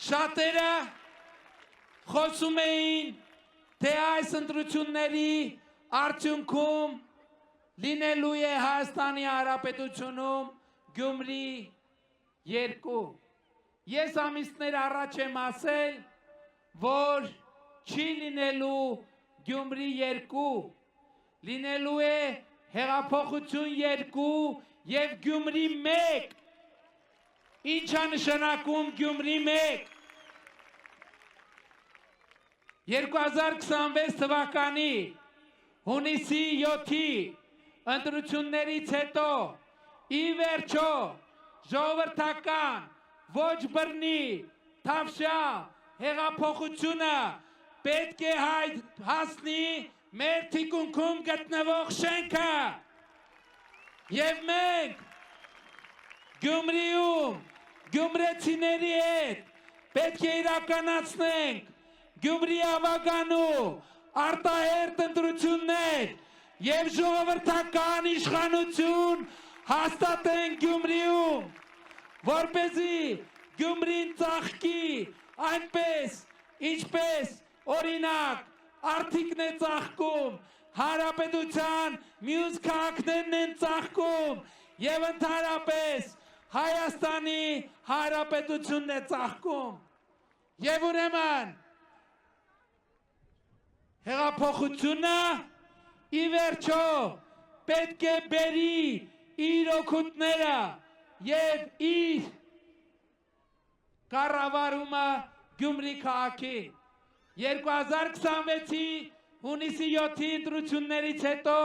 շատերը խոսում էին, թե այս ընտրությունների արդյունքում լինելու է Հայաստանի Հանրապետությունում Գյումրի 2։ Ես ամիսներ առաջ եմ ասել, որ չի լինելու Գյումրի 2, լինելու է հեղափոխություն 2 և Գյումրի 1։ Ինչ է նշանակում Գյումրի 1։ 2026 թվականի հունիսի 7-ի ընտրություններից հետո ի վերջո ժողովրդական ոչ բռնի թավշյա հեղափոխությունը պետք է հասնի մեր թիկունքում գտնվող շենքը և մենք Գյումրիում գյումրեցիների հետ պետք է իրականացնենք Գյումրի ավագանու արտահերթ ընտրություններ և ժողովրդական իշխանություն հաստատենք Գյումրիում, որպեսզի Գյումրին ծաղկի այնպես, ինչպես օրինակ Արթիկն է ծաղկում, Հանրապետության մյուս քաղաքներն են ծաղկում և ընդհանրապես Հայաստանի Հանրապետությունն է ծաղկում։ Եվ ուրեմն հեղափոխությունը ի վերջո պետք է բերի իր օգուտները և իր կառավարումը Գյումրի քաղաքին։ 2026-ի հունիսի 7-ի ընտրություններից հետո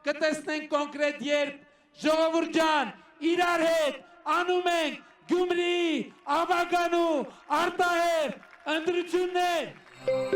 կտեսնենք կոնկրետ երբ ժողովուրդ ջան իրար հետ անում ենք Գյումրիի ավագանու արտահերթ ընտրություններ։